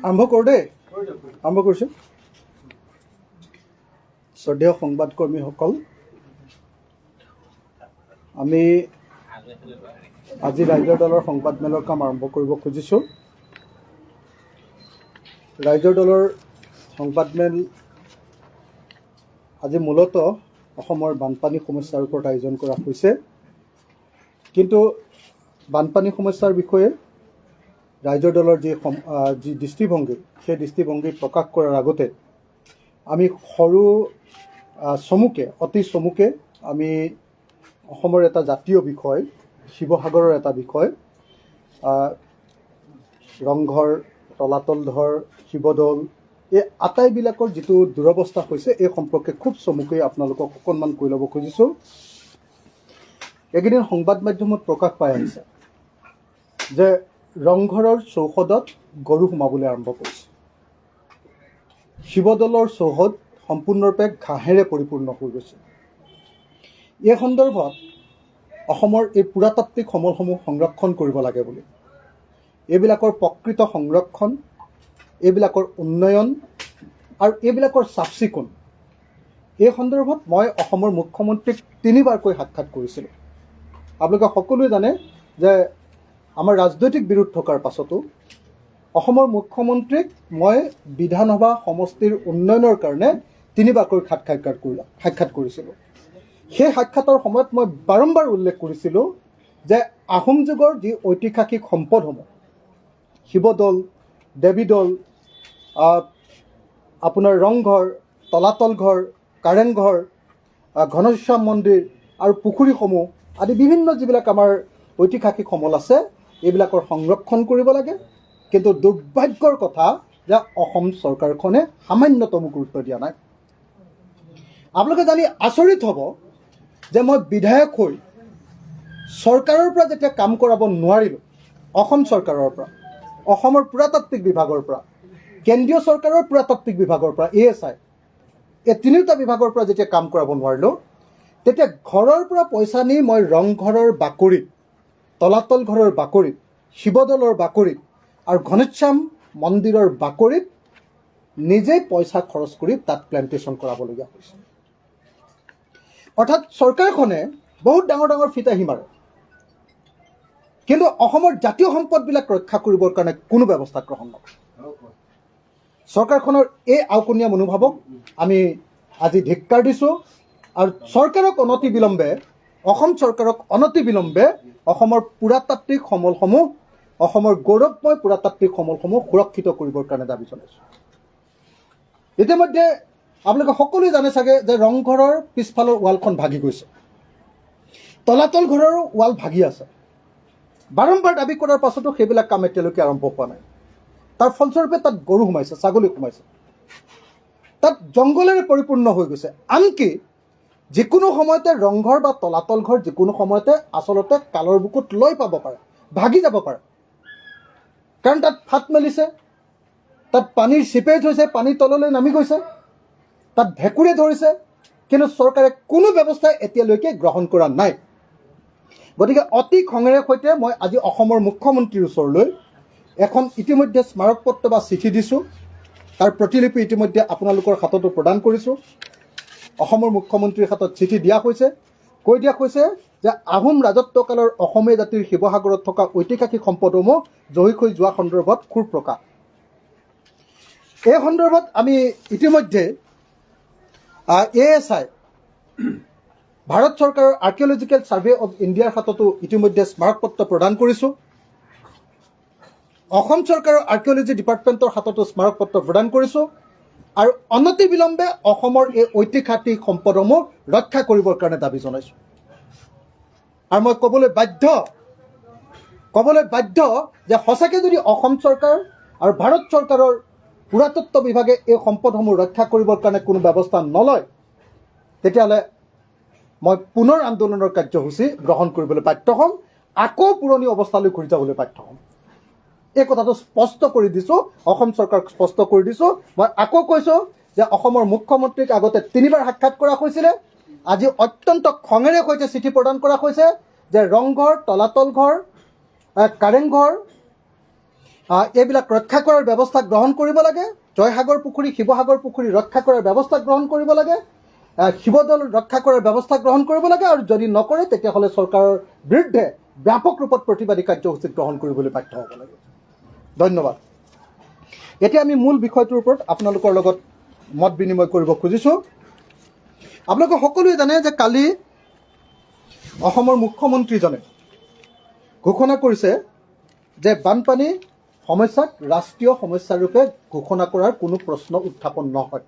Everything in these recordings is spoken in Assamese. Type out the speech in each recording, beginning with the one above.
আৰম্ভ কৰোঁ দেই, আৰম্ভ কৰিছোঁ। শ্ৰদ্ধেয় সংবাদকৰ্মীসকল, আমি আজি ৰাইজৰ দলৰ সংবাদমেলৰ কাম আৰম্ভ কৰিব খুজিছোঁ। ৰাইজৰ দলৰ সংবাদমেল আজি মূলতঃ অসমৰ বানপানী সমস্যাৰ ওপৰত আয়োজন কৰা হৈছে। কিন্তু বানপানী সমস্যাৰ বিষয়ে ৰাইজৰ দলৰ যি দৃষ্টিভংগী, সেই দৃষ্টিভংগী প্ৰকাশ কৰাৰ আগতে আমি অতি চমুকে আমি অসমৰ এটা জাতীয় বিষয়, শিৱসাগৰৰ এটা বিষয়, ৰংঘৰ, তলাতল ঘৰ, শিৱদৌল, এই আটাইবিলাকৰ যিটো দুৰৱস্থা হৈছে এই সম্পৰ্কে খুব চমুকৈ আপোনালোকক অকণমান কৈ ল'ব খুজিছোঁ। এইকেইদিন সংবাদ মাধ্যমত প্ৰকাশ পাই আহিছে যে ৰংঘৰৰ চৌহদত গৰু সোমাবলৈ আৰম্ভ কৰিছে। শিৱদৌলৰ চৌহদ সম্পূৰ্ণৰূপে ঘাঁহেৰে পৰিপূৰ্ণ হৈ গৈছে। এই সন্দৰ্ভত অসমৰ এই পুৰাতাত্ত্বিক সমলসমূহ সংৰক্ষণ কৰিব লাগে বুলি, এইবিলাকৰ প্ৰকৃত সংৰক্ষণ, এইবিলাকৰ উন্নয়ন আৰু এইবিলাকৰ চাফ চিকুণ, এই সন্দৰ্ভত মই অসমৰ মুখ্যমন্ত্ৰীক 3বাৰকৈ সাক্ষাৎ কৰিছিলোঁ। আপোনালোকে সকলোৱে জানে যে আমাৰ ৰাজনৈতিক বিৰোধ থকাৰ পাছতো অসমৰ মুখ্যমন্ত্ৰীক মই বিধানসভা সমষ্টিৰ উন্নয়নৰ কাৰণে 3বাৰকৈ সাক্ষাৎ কৰিছিলোঁ। সেই সাক্ষাতৰ সময়ত মই বাৰম্বাৰ উল্লেখ কৰিছিলোঁ যে আহোম যুগৰ যি ঐতিহাসিক সম্পদসমূহ, শিৱদৌল, দেৱীদৌল, আপোনাৰ ৰংঘৰ, তলাতল ঘৰ, কাৰেংঘৰ, ঘনশ্যাম মন্দিৰ আৰু পুখুৰীসমূহ আদি বিভিন্ন যিবিলাক আমাৰ ঐতিহাসিক সমল আছে, এইবিলাকৰ সংৰক্ষণ কৰিব লাগে। কিন্তু দুৰ্ভাগ্যৰ কথা যে অসম চৰকাৰখনে সামান্যতমো গুৰুত্ব দিয়া নাই। আপোনালোকে জানি আচৰিত হ'ব যে মই বিধায়ক হৈ চৰকাৰৰ পৰা যেতিয়া কাম কৰাব নোৱাৰিলোঁ, অসম চৰকাৰৰ পৰা, অসমৰ পুৰাতাত্ত্বিক বিভাগৰ পৰা, কেন্দ্ৰীয় চৰকাৰৰ পুৰাতাত্ত্বিক বিভাগৰ পৰা, ASI, এই 3টা বিভাগৰ পৰা যেতিয়া কাম কৰাব নোৱাৰিলোঁ, তেতিয়া ঘৰৰ পৰা পইচা নি মই ৰংঘৰৰ বাকৰিত, তলাতল ঘৰৰ বাকৰিত, শিৱদৌলৰ বাকৰিত আৰু ঘনশ্যাম মন্দিৰৰ বাকৰিত নিজেই পইচা খৰচ কৰি তাত প্লেণ্টেশ্যন কৰাবলগীয়া হৈছে। অৰ্থাৎ চৰকাৰখনে বহুত ডাঙৰ ডাঙৰ ফিতাহী মাৰে, কিন্তু অসমৰ জাতীয় সম্পদবিলাক ৰক্ষা কৰিবৰ কাৰণে কোনো ব্যৱস্থা গ্ৰহণ নকৰে। চৰকাৰখনৰ এই আওকণীয়া মনোভাৱক আমি আজি ধিক্কাৰ দিছোঁ আৰু অসম চৰকাৰক অনতিবিলম্বে অসমৰ পুৰাতাত্ত্বিক সমলসমূহ, অসমৰ গৌৰৱময় পুৰাতাত্ত্বিক সমলসমূহ সুৰক্ষিত কৰিবৰ কাৰণে দাবী জনাইছোঁ। ইতিমধ্যে আপোনালোকে সকলোৱে জানে চাগে যে ৰংঘৰৰ পিছফালৰ ৱালখন ভাগি গৈছে, তলাতল ঘৰৰ ৱাল ভাগি আছে। বাৰম্বাৰ দাবী কৰাৰ পাছতো সেইবিলাক কাম এতিয়ালৈকে আৰম্ভ হোৱা নাই। তাৰ ফলস্বৰূপে তাত গৰু সোমাইছে, ছাগলী সোমাইছে, তাত জংঘলেৰে পৰিপূৰ্ণ হৈ গৈছে। আনকি যিকোনো সময়তে ৰংঘৰ বা তলাতল ঘৰ যিকোনো সময়তে আচলতে কালৰ বুকুত লৈ পাব পাৰে, ভাগি যাব পাৰে। কাৰণ তাত ফাট মেলিছে, তাত পানীৰ চিপেজ হৈছে, পানী তললৈ নামি গৈছে, তাত ভেঁকুৰে ধৰিছে, কিন্তু চৰকাৰে কোনো ব্যৱস্থা এতিয়ালৈকে গ্ৰহণ কৰা নাই। গতিকে অতি খঙেৰে সৈতে মই আজি অসমৰ মুখ্যমন্ত্ৰীৰ ওচৰলৈ এখন ইতিমধ্যে স্মাৰক পত্ৰ বা চিঠি দিছোঁ। তাৰ প্ৰতিলিপি ইতিমধ্যে আপোনালোকৰ হাততো প্ৰদান কৰিছোঁ। অসমৰ মুখ্যমন্ত্ৰীৰ হাতত চিঠি দিয়া হৈছে, কৈ দিয়া হৈছে যে আহোম ৰাজত্বকালৰ অসমীয়া জাতিৰ শিৱসাগৰত থকা ঐতিহাসিক সম্পদসমূহ জহিক হৈ যোৱা সন্দৰ্ভত ক্ষোভ প্ৰকাশ। এই সন্দৰ্ভত আমি ইতিমধ্যে ASI, ভাৰত চৰকাৰৰ আৰ্কিঅলজিকেল ছাৰ্ভে অৱ ইণ্ডিয়াৰ হাততো ইতিমধ্যে স্মাৰক পত্ৰ প্ৰদান কৰিছোঁ। অসম চৰকাৰৰ আৰ্কিঅলজি ডিপাৰ্টমেণ্টৰ হাততো স্মাৰক পত্ৰ প্ৰদান কৰিছোঁ আৰু অনতিবিলম্বে অসমৰ এই ঐতিহাসিক সম্পদসমূহ ৰক্ষা কৰিবৰ কাৰণে দাবী জনাইছোঁ। আৰু মই ক'বলৈ বাধ্য যে সঁচাকৈ যদি অসম চৰকাৰ আৰু ভাৰত চৰকাৰৰ পুৰাতত্ত্ব বিভাগে এই সম্পদসমূহ ৰক্ষা কৰিবৰ কাৰণে কোনো ব্যৱস্থা নলয়, তেতিয়াহ'লে মই পুনৰ আন্দোলনৰ কাৰ্যসূচী গ্ৰহণ কৰিবলৈ বাধ্য হ'ম, আকৌ পুৰণি অৱস্থালৈ ঘূৰি যাবলৈ বাধ্য হ'ম। এই কথাটো স্পষ্ট কৰি দিছোঁ, অসম চৰকাৰক স্পষ্ট কৰি দিছোঁ। মই আকৌ কৈছোঁ যে অসমৰ মুখ্যমন্ত্ৰীক আগতে 3বাৰ সাক্ষাৎ কৰা হৈছিলে। আজি অত্যন্ত খঙেৰে সৈতে চিঠি প্ৰদান কৰা হৈছে যে ৰংঘৰ, তলাতল ঘৰ কাৰেংঘৰ এইবিলাক ৰক্ষা কৰাৰ ব্যৱস্থা গ্ৰহণ কৰিব লাগে। জয়সাগৰ পুখুৰী, শিৱসাগৰ পুখুৰী ৰক্ষা কৰাৰ ব্যৱস্থা গ্ৰহণ কৰিব লাগে। শিৱদৌল ৰক্ষা কৰাৰ ব্যৱস্থা গ্ৰহণ কৰিব লাগে। আৰু যদি নকৰে তেতিয়াহ'লে চৰকাৰৰ বিৰুদ্ধে ব্যাপক ৰূপত প্ৰতিবাদী কাৰ্যসূচী গ্ৰহণ কৰিবলৈ বাধ্য হ'ব লাগে। ধন্যবাদ। এতিয়া আমি মূল বিষয়টোৰ ওপৰত আপোনালোকৰ লগত মত বিনিময় কৰিব খুজিছোঁ। আপোনালোকে সকলোৱে জানে যে কালি অসমৰ মুখ্যমন্ত্ৰীজনে ঘোষণা কৰিছে যে বানপানী সমস্যাক ৰাষ্ট্ৰীয় সমস্যাৰূপে ঘোষণা কৰাৰ কোনো প্ৰশ্ন উত্থাপন নহয়।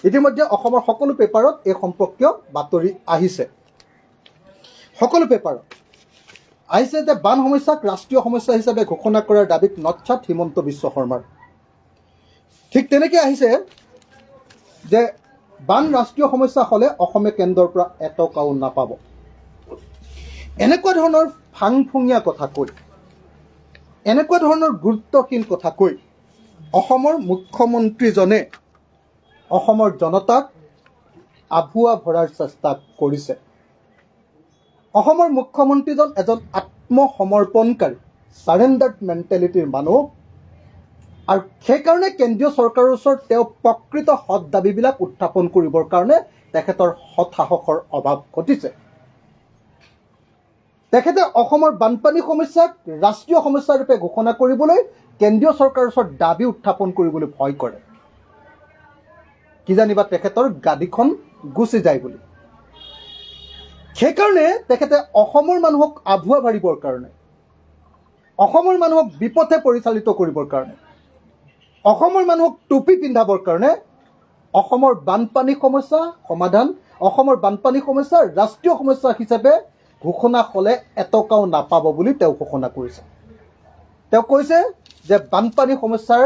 ইতিমধ্যে অসমৰ সকলো পেপাৰত এই সম্পৰ্কীয় বাতৰি আহিছে। সকলো পেপাৰত আহিছে যে বান সমস্যাক ৰাষ্ট্ৰীয় সমস্যা হিচাপে ঘোষণা কৰাৰ দাবীত নৎসাত হিমন্ত বিশ্ব শৰ্মাৰ। ঠিক তেনেকৈ আহিছে যে বান ৰাষ্ট্ৰীয় সমস্যা হ'লে অসমে কেন্দ্ৰৰ পৰা এটকাও নাপাব। এনেকুৱা ধৰণৰ ফাংফুঙীয়া কথা কৈ, এনেকুৱা ধৰণৰ গুৰুত্বহীন কথা কৈ অসমৰ মুখ্যমন্ত্ৰীজনে অসমৰ জনতাক আভুৱা ভৰাৰ চেষ্টা কৰিছে। অসমৰ মুখ্যমন্ত্ৰীজন এজন আত্মসমৰ্পণকাৰী, ছাৰেণ্ডাৰ্ড মেণ্টেলিটিৰ মানুহ। আৰু সেইকাৰণে কেন্দ্ৰীয় চৰকাৰৰ ওচৰত তেওঁ প্ৰকৃত সৎ দাবীবিলাক উত্থাপন কৰিবৰ কাৰণে তেখেতৰ সৎ সাহসৰ অভাৱ ঘটিছে। তেখেতে অসমৰ বানপানী সমস্যাক ৰাষ্ট্ৰীয় সমস্যাৰূপে ঘোষণা কৰিবলৈ কেন্দ্ৰীয় চৰকাৰৰ ওচৰত দাবী উত্থাপন কৰিবলৈ ভয় কৰে, কিজানিবা তেখেতৰ গাদীখন গুচি যায় বুলি। সেইকাৰণে তেখেতে অসমৰ মানুহক আভুৱা ভাৰিবৰ কাৰণে, অসমৰ মানুহক বিপথে পৰিচালিত কৰিবৰ কাৰণে, অসমৰ মানুহক টুপি পিন্ধাবৰ কাৰণে অসমৰ বানপানী সমস্যা সমাধান, অসমৰ বানপানী সমস্যা ৰাষ্ট্ৰীয় সমস্যা হিচাপে ঘোষণা হ'লে এটকাও নাপাব বুলি তেওঁ ঘোষণা কৰিছে। তেওঁ কৈছে যে বানপানী সমস্যাৰ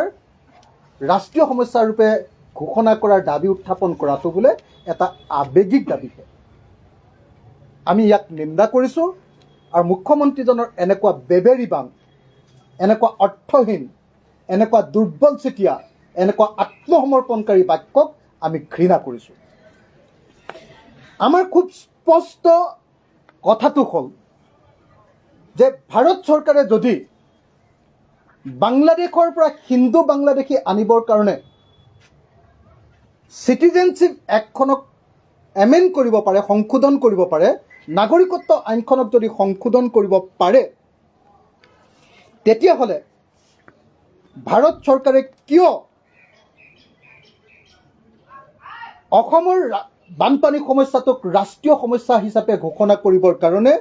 ৰাষ্ট্ৰীয় সমস্যাৰূপে ঘোষণা কৰাৰ দাবী উত্থাপন কৰাটো বোলে এটা আৱেগিক দাবীহে। আমি ইয়াক নিন্দা কৰিছোঁ। আৰু মুখ্যমন্ত্ৰীজনৰ এনেকুৱা বেবেৰিবাং, এনেকুৱা অৰ্থহীন, এনেকুৱা দুৰ্বলচিতীয়া, এনেকুৱা আত্মসমৰ্পণকাৰী বাক্যক আমি ঘৃণা কৰিছোঁ। আমাৰ খুব স্পষ্ট কথাটো হ'ল যে ভাৰত চৰকাৰে যদি বাংলাদেশৰ পৰা হিন্দু বাংলাদেশী আনিবৰ কাৰণে চিটিজেনশ্বিপ এক্টখনক এমেণ্ড কৰিব পাৰে, সংশোধন কৰিব পাৰে, নাগৰিকত্ব আইনখনক যদি সংশোধন কৰিব পাৰে, তেতিয়াহ'লে ভাৰত চৰকাৰে কিয় অসমৰ বানপানী সমস্যাটোক ৰাষ্ট্ৰীয় সমস্যা হিচাপে ঘোষণা কৰিবৰ কাৰণে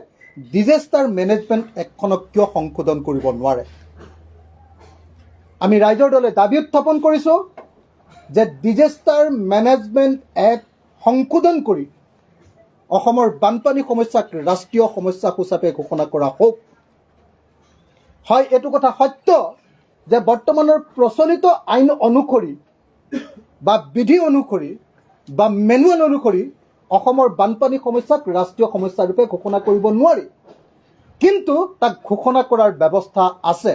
ডিজাষ্টাৰ মেনেজমেণ্ট এক্টখনক কিয় সংশোধন কৰিব নোৱাৰে? আমি ৰাইজৰ দলে দাবী উত্থাপন কৰিছোঁ যে ডিজাষ্টাৰ মেনেজমেণ্ট এক্ট সংশোধন কৰি অসমৰ বানপানী সমস্যাক ৰাষ্ট্ৰীয় সমস্যা হিচাপে ঘোষণা কৰা হওক। হয়, এইটো কথা সত্য যে বৰ্তমানৰ প্ৰচলিত আইন অনুসৰি বা বিধি অনুসৰি বা মেনুৱেল অনুসৰি অসমৰ বানপানী সমস্যাক ৰাষ্ট্ৰীয় সমস্যাৰূপে ঘোষণা কৰিব নোৱাৰি। কিন্তু তাক ঘোষণা কৰাৰ ব্যৱস্থা আছে।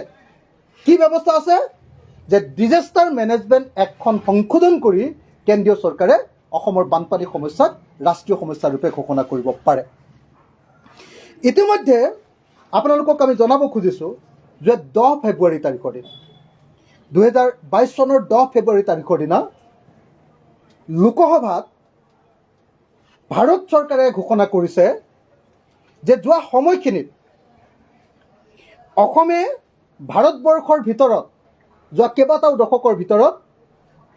কি ব্যৱস্থা আছে? যে ডিজাষ্টাৰ মেনেজমেণ্ট এক্টখন সংশোধন কৰি কেন্দ্ৰীয় চৰকাৰে অসমৰ বানপানী সমস্যাক ৰাষ্ট্ৰীয় সমস্যাৰূপে ঘোষণা কৰিব পাৰে। ইতিমধ্যে আপোনালোকক আমি জনাব খুজিছোঁ যে 10 ফেব্ৰুৱাৰী তাৰিখৰ দিনা, 2022 চনৰ 10 ফেব্ৰুৱাৰী তাৰিখৰ দিনা লোকসভাত ভাৰত চৰকাৰে ঘোষণা কৰিছে যে যোৱা সময়খিনিত অসমে ভাৰতবৰ্ষৰ ভিতৰত যোৱা কেইবাটাও দশকৰ ভিতৰত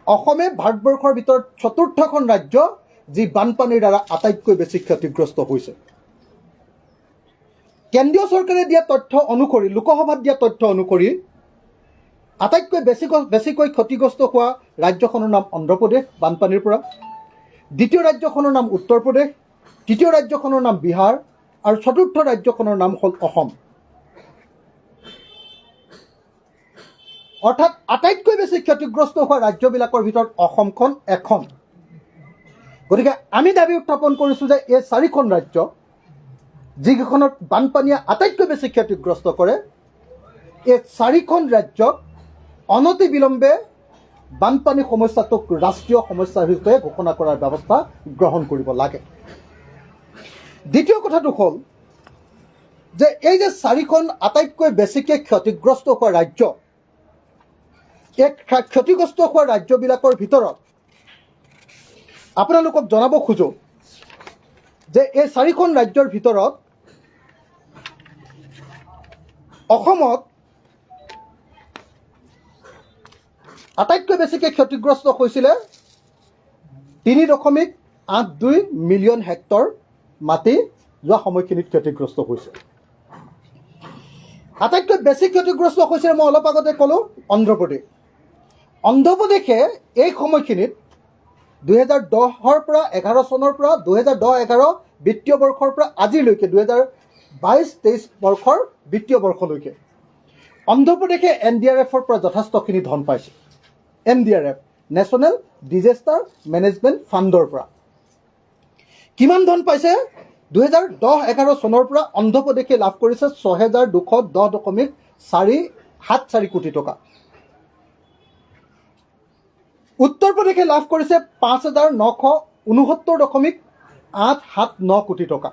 অসমে ভাৰতবৰ্ষৰ ভিতৰত 4ৰ্থখন ৰাজ্য যি বানপানীৰ দ্বাৰা আটাইতকৈ বেছি ক্ষতিগ্ৰস্ত হৈছে। কেন্দ্ৰীয় চৰকাৰে দিয়া তথ্য অনুসৰি, লোকসভাত দিয়া তথ্য অনুসৰি আটাইতকৈ বেছিকৈ ক্ষতিগ্ৰস্ত হোৱা ৰাজ্যখনৰ নাম অন্ধ্ৰপ্ৰদেশ বানপানীৰ পৰা, দ্বিতীয় ৰাজ্যখনৰ নাম উত্তৰ প্ৰদেশ, তৃতীয় ৰাজ্যখনৰ নাম বিহাৰ আৰু চতুৰ্থ ৰাজ্যখনৰ নাম হ'ল অসম। অৰ্থাৎ আটাইতকৈ বেছি ক্ষতিগ্ৰস্ত হোৱা ৰাজ্যবিলাকৰ ভিতৰত অসমখন এখন। গতিকে আমি দাবী উত্থাপন কৰিছোঁ যে এই 4খন ৰাজ্য যিকেইখনত বানপানীয়ে আটাইতকৈ বেছি ক্ষতিগ্ৰস্ত কৰে, এই 4খন ৰাজ্যক অনতিবিলম্বে বানপানী সমস্যাটোক ৰাষ্ট্ৰীয় সমস্যা হিচাপে ঘোষণা কৰাৰ ব্যৱস্থা গ্ৰহণ কৰিব লাগে। দ্বিতীয় কথাটো হ'ল যে এই যে 4খন আটাইতকৈ বেছিকৈ ক্ষতিগ্ৰস্ত হোৱা ৰাজ্য, এই ক্ষতিগ্ৰস্ত হোৱা ৰাজ্যবিলাকৰ ভিতৰত আপোনালোকক জনাব খোজোঁ যে এই 4খন ৰাজ্যৰ ভিতৰত অসমত আটাইতকৈ বেছিকৈ ক্ষতিগ্ৰস্ত হৈছিলে 3.82 মিলিয়ন হেক্টৰ মাটি যোৱা সময়খিনিত ক্ষতিগ্ৰস্ত হৈছে। আটাইতকৈ বেছি ক্ষতিগ্ৰস্ত হৈছিলে মই অলপ আগতে ক'লোঁ অন্ধ্ৰপ্ৰদেশ। অন্ধ্ৰপ্ৰদেশে এই সময়খিনিত 2010-ৰ পৰা 11 চনৰ পৰা 2010-11 বিত্তীয় বৰ্ষৰ পৰা আজিলৈকে 2022-23 বৰ্ষৰ বিত্তীয় বৰ্ষলৈকে অন্ধ্ৰপ্ৰদেশে NDRF-ৰ পৰা যথেষ্টখিনি ধন পাইছে। NDRF নেশ্যনেল ডিজাষ্টাৰ মেনেজমেণ্ট ফাণ্ডৰ পৰা কিমান ধন পাইছে? 2010-11 চনৰ পৰা অন্ধ্ৰপ্ৰদেশে লাভ কৰিছে 6,210.474 কোটি টকা। উত্তৰ প্ৰদেশে লাভ কৰিছে 5,969.879 কোটি টকা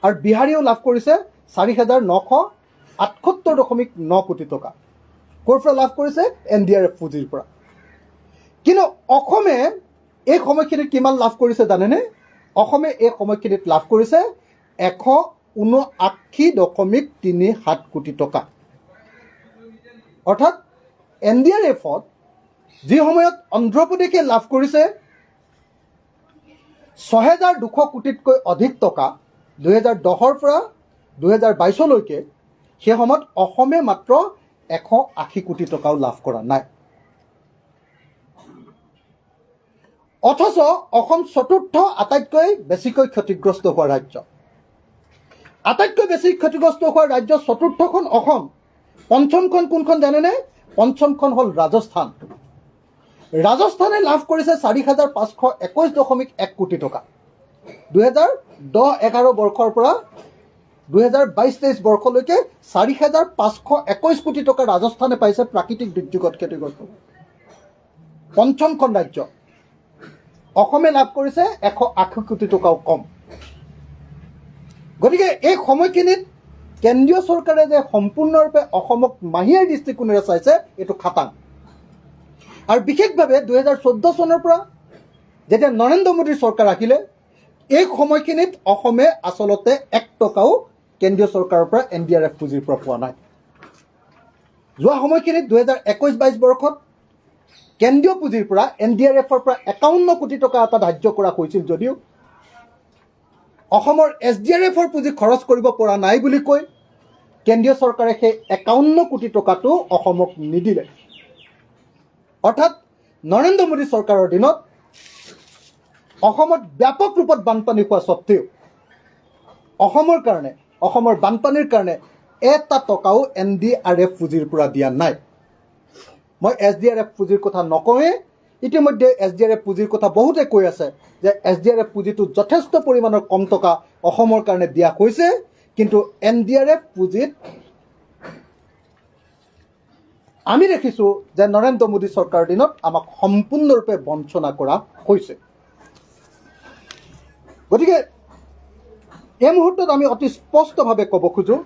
আৰু বিহাৰীয়েও লাভ কৰিছে 4,978.9 কোটি টকা। ক'ৰ পৰা লাভ কৰিছে? NDRF পুঁজিৰ পৰা। কিন্তু অসমে এই সময়খিনিত কিমান লাভ কৰিছে জানেনে? অসমে এই সময়খিনিত লাভ কৰিছে 179.37 কোটি টকা। অৰ্থাৎ NDRF-ত যি সময়ত অন্ধ্ৰপ্ৰদেশে লাভ কৰিছে 6,200 কোটিতকৈ অধিক টকা 2010-ৰ পৰা 2022-লৈকে, সেই সময়ত অসমে মাত্ৰ 180 কোটি টকাও লাভ কৰা নাই। অথচ অসম চতুৰ্থ আটাইতকৈ বেছিকৈ ক্ষতিগ্ৰস্ত হোৱা ৰাজ্য। আটাইতকৈ বেছি ক্ষতিগ্ৰস্ত হোৱা ৰাজ্য চতুৰ্থখন অসম। পঞ্চমখন কোনখন জানেনে? পঞ্চমখন হ'ল ৰাজস্থান। ৰাজস্থানে লাভ কৰিছে 4,521.1 কোটি টকা। 2010-11 বৰ্ষৰ পৰা 2022-23 বৰ্ষলৈকে 4,521 কোটি টকা ৰাজস্থানে পাইছে প্ৰাকৃতিক দুৰ্যোগত ক্ষতিগ্ৰস্ত। পঞ্চমখন ৰাজ্য। অসমে লাভ কৰিছে 180 কোটি টকাও কম। গতিকে এই সময়খিনিত কেন্দ্ৰীয় চৰকাৰে যে সম্পূৰ্ণৰূপে অসমক মাহিয়াৰ দৃষ্টিকোণেৰে চাইছে, এইটো খাটাং। আৰু বিশেষভাৱে 2014 চনৰ পৰা যেতিয়া নৰেন্দ্ৰ মোদীৰ চৰকাৰ আহিলে, এই সময়খিনিত অসমে আচলতে 1 টকাও কেন্দ্ৰীয় চৰকাৰৰ পৰা NDRF পুঁজিৰ পৰা পোৱা নাই। যোৱা সময়খিনিত 2021-22 বৰ্ষত কেন্দ্ৰীয় পুঁজিৰ পৰা NDRF-ৰ পৰা 51 কোটি টকা এটা ধাৰ্য কৰা হৈছিল যদিও অসমৰ SDRF-ৰ পুঁজি খৰচ কৰিব পৰা নাই বুলি কৈ কেন্দ্ৰীয় চৰকাৰে সেই 51 কোটি টকাটো অসমক নিদিলে। অৰ্থাৎ নৰেন্দ্ৰ মোদী চৰকাৰৰ দিনত অসমত ব্যাপক ৰূপত বানপানী হোৱা স্বত্তেও অসমৰ কাৰণে, অসমৰ বানপানীৰ কাৰণে 1 টকাও NDRF পুঁজিৰ পৰা দিয়া নাই। মই SDRF পুঁজিৰ কথা নকওঁৱে, ইতিমধ্যে SDRF পুঁজিৰ কথা বহুতে কৈ আছে যে SDRF পুঁজিটো যথেষ্ট পৰিমাণৰ কম টকা অসমৰ কাৰণে দিয়া হৈছে, কিন্তু NDRF পুঁজিত আমি দেখিছোঁ যে নৰেন্দ্ৰ মোদী চৰকাৰৰ দিনত আমাক সম্পূৰ্ণৰূপে বঞ্চনা কৰা হৈছে। গতিকে এই মুহূৰ্তত আমি অতি স্পষ্টভাৱে ক'ব খোজোঁ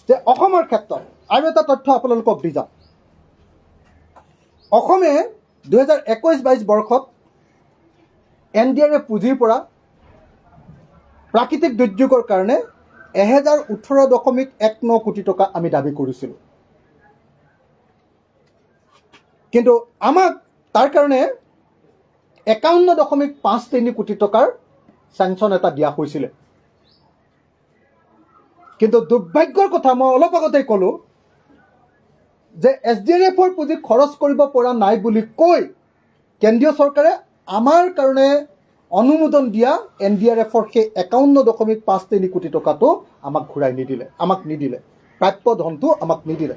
যে অসমৰ ক্ষেত্ৰত আৰু এটা তথ্য আপোনালোকক দি যাওঁ। অসমে 2021-22 বৰ্ষত NDRF পুঁজিৰ পৰা প্ৰাকৃতিক দুৰ্যোগৰ কাৰণে 1,018.19 কোটি টকা আমি দাবী কৰিছিলোঁ। কিন্তু আমাক তাৰ কাৰণে 51.53 কোটি টকাৰ চেংচন এটা দিয়া হৈছিলে। কিন্তু দুৰ্ভাগ্যৰ কথা মই অলপ আগতেই ক'লোঁ যে SDRF-ৰ পুঁজি খৰচ কৰিব পৰা নাই বুলি কৈ কেন্দ্ৰীয় চৰকাৰে আমাৰ কাৰণে অনুমোদন দিয়া NDRF-ৰ সেই 51.53 কোটি টকাটো আমাক ঘূৰাই নিদিলে, প্ৰাপ্য ধনটো আমাক নিদিলে।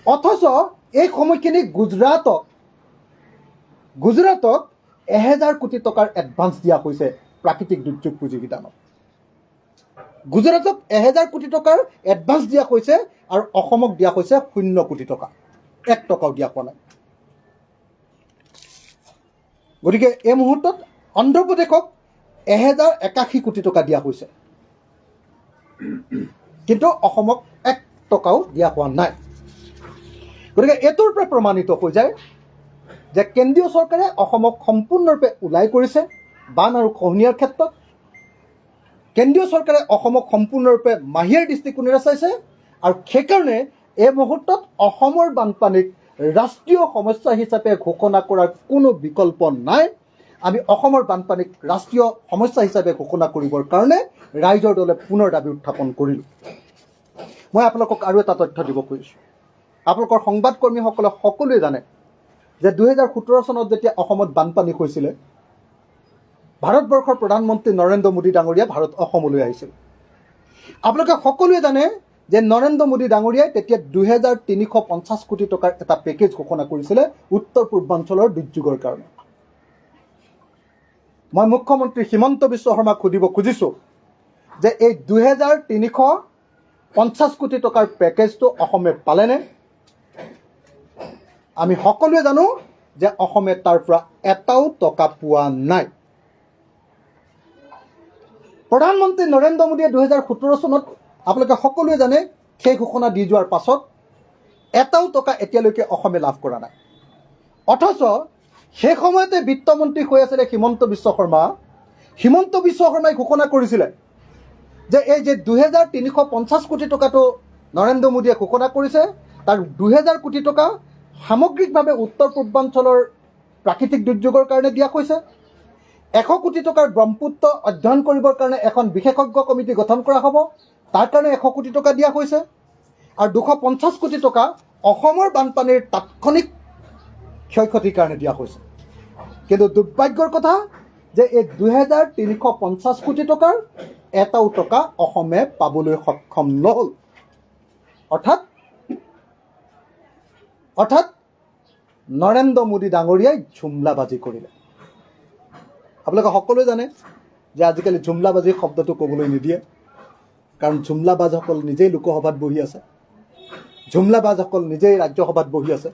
অথচ এই সময়খিনি গুজৰাটক 1,000 কোটি টকাৰ এডভান্স দিয়া হৈছে প্ৰাকৃতিক দুৰ্যোগ পুঁজি বিধানত। গুজৰাটক 1,000 কোটি টকাৰ এডভান্স দিয়া হৈছে আৰু অসমক দিয়া হৈছে 0 কোটি টকা, 1 টকাও দিয়া হোৱা নাই। গতিকে এই মুহূৰ্তত অন্ধ্ৰপ্ৰদেশক 1081 কোটি টকা দিয়া হৈছে, কিন্তু অসমক 1 টকাও দিয়া হোৱা নাই। গতিকে এইটোৰ পৰা প্ৰমাণিত হৈ যায় যে কেন্দ্ৰীয় চৰকাৰে অসমক সম্পূৰ্ণৰূপে ওলাই কৰিছে বান আৰু খহনীয়াৰ ক্ষেত্ৰত। কেন্দ্ৰীয় চৰকাৰে অসমক সম্পূৰ্ণৰূপে মাহিৰ দৃষ্টিকোণেৰে চাইছে, আৰু সেইকাৰণে এই মুহূৰ্তত অসমৰ বানপানীক ৰাষ্ট্ৰীয় সমস্যা হিচাপে ঘোষণা কৰাৰ কোনো বিকল্প নাই। আমি অসমৰ বানপানীক ৰাষ্ট্ৰীয় সমস্যা হিচাপে ঘোষণা কৰিবৰ কাৰণে ৰাইজৰ দলে পুনৰ দাবী উত্থাপন কৰিলোঁ। মই আপোনালোকক আৰু এটা তথ্য দিব খুজিছোঁ। আপোনালোকৰ সংবাদকৰ্মীসকলে সকলোৱে জানে যে 2017 চনত যেতিয়া অসমত বানপানী হৈছিলে, ভাৰতবৰ্ষৰ প্ৰধানমন্ত্ৰী নৰেন্দ্ৰ মোদী ডাঙৰীয়া অসমলৈ আহিছিল। আপোনালোকে সকলোৱে জানে যে নৰেন্দ্ৰ মোদী ডাঙৰীয়াই তেতিয়া 2350 কোটি টকাৰ এটা পেকেজ ঘোষণা কৰিছিলে উত্তৰ পূৰ্বাঞ্চলৰ দুৰ্যোগৰ কাৰণে। মই মুখ্যমন্ত্ৰী হিমন্ত বিশ্ব শৰ্মাক সুধিব খুজিছোঁ যে এই 2350 কোটি টকাৰ পেকেজটো অসমে পালেনে? আমি সকলোৱে জানো যে অসমে তাৰ পৰা এটাও টকা পোৱা নাই। প্ৰধানমন্ত্ৰী নৰেন্দ্ৰ মোদীয়ে 2017 চনত আপোনালোকে সকলোৱে জানে সেই ঘোষণা দি যোৱাৰ পাছত এটাও টকা এতিয়ালৈকে অসমে লাভ কৰা নাই। অথচ সেই সময়তে বিত্তমন্ত্ৰী হৈ আছিলে হিমন্ত বিশ্ব শৰ্মা। হিমন্ত বিশ্ব শৰ্মাই ঘোষণা কৰিছিলে যে এই যে 2350 কোটি টকাটো নৰেন্দ্ৰ মোদীয়ে ঘোষণা কৰিছে, তাৰ 2000 কোটি টকা সামগ্ৰিকভাৱে উত্তৰ পূৰ্বাঞ্চলৰ প্ৰাকৃতিক দুৰ্যোগৰ কাৰণে দিয়া হৈছে। 100 কোটি টকাৰ ব্ৰহ্মপুত্ৰ অধ্যয়ন কৰিবৰ কাৰণে এখন বিশেষজ্ঞ কমিটি গঠন কৰা হ'ব, তাৰ কাৰণে 100 কোটি টকা দিয়া হৈছে। আৰু 250 কোটি টকা অসমৰ বানপানীৰ তাৎক্ষণিক ক্ষয়ক্ষতিৰ কাৰণে দিয়া হৈছে। কিন্তু দুৰ্ভাগ্যৰ কথা যে এই 2350 কোটি টকাৰ এটাও টকা অসমে পাবলৈ সক্ষম নহ'ল। অৰ্থাৎ নৰেন্দ্ৰ মোদী ডাঙৰীয়াই ঝুমলাবাজি কৰিলে। আপোনালোকে সকলোৱে জানে যে আজিকালি ঝুমলাবাজি শব্দটো ক'বলৈ নিদিয়ে, কাৰণ ঝুমলাবাজসকল নিজেই লোকসভাত বহি আছে, ঝুমলাবাজসকল নিজেই ৰাজ্যসভাত বহি আছে।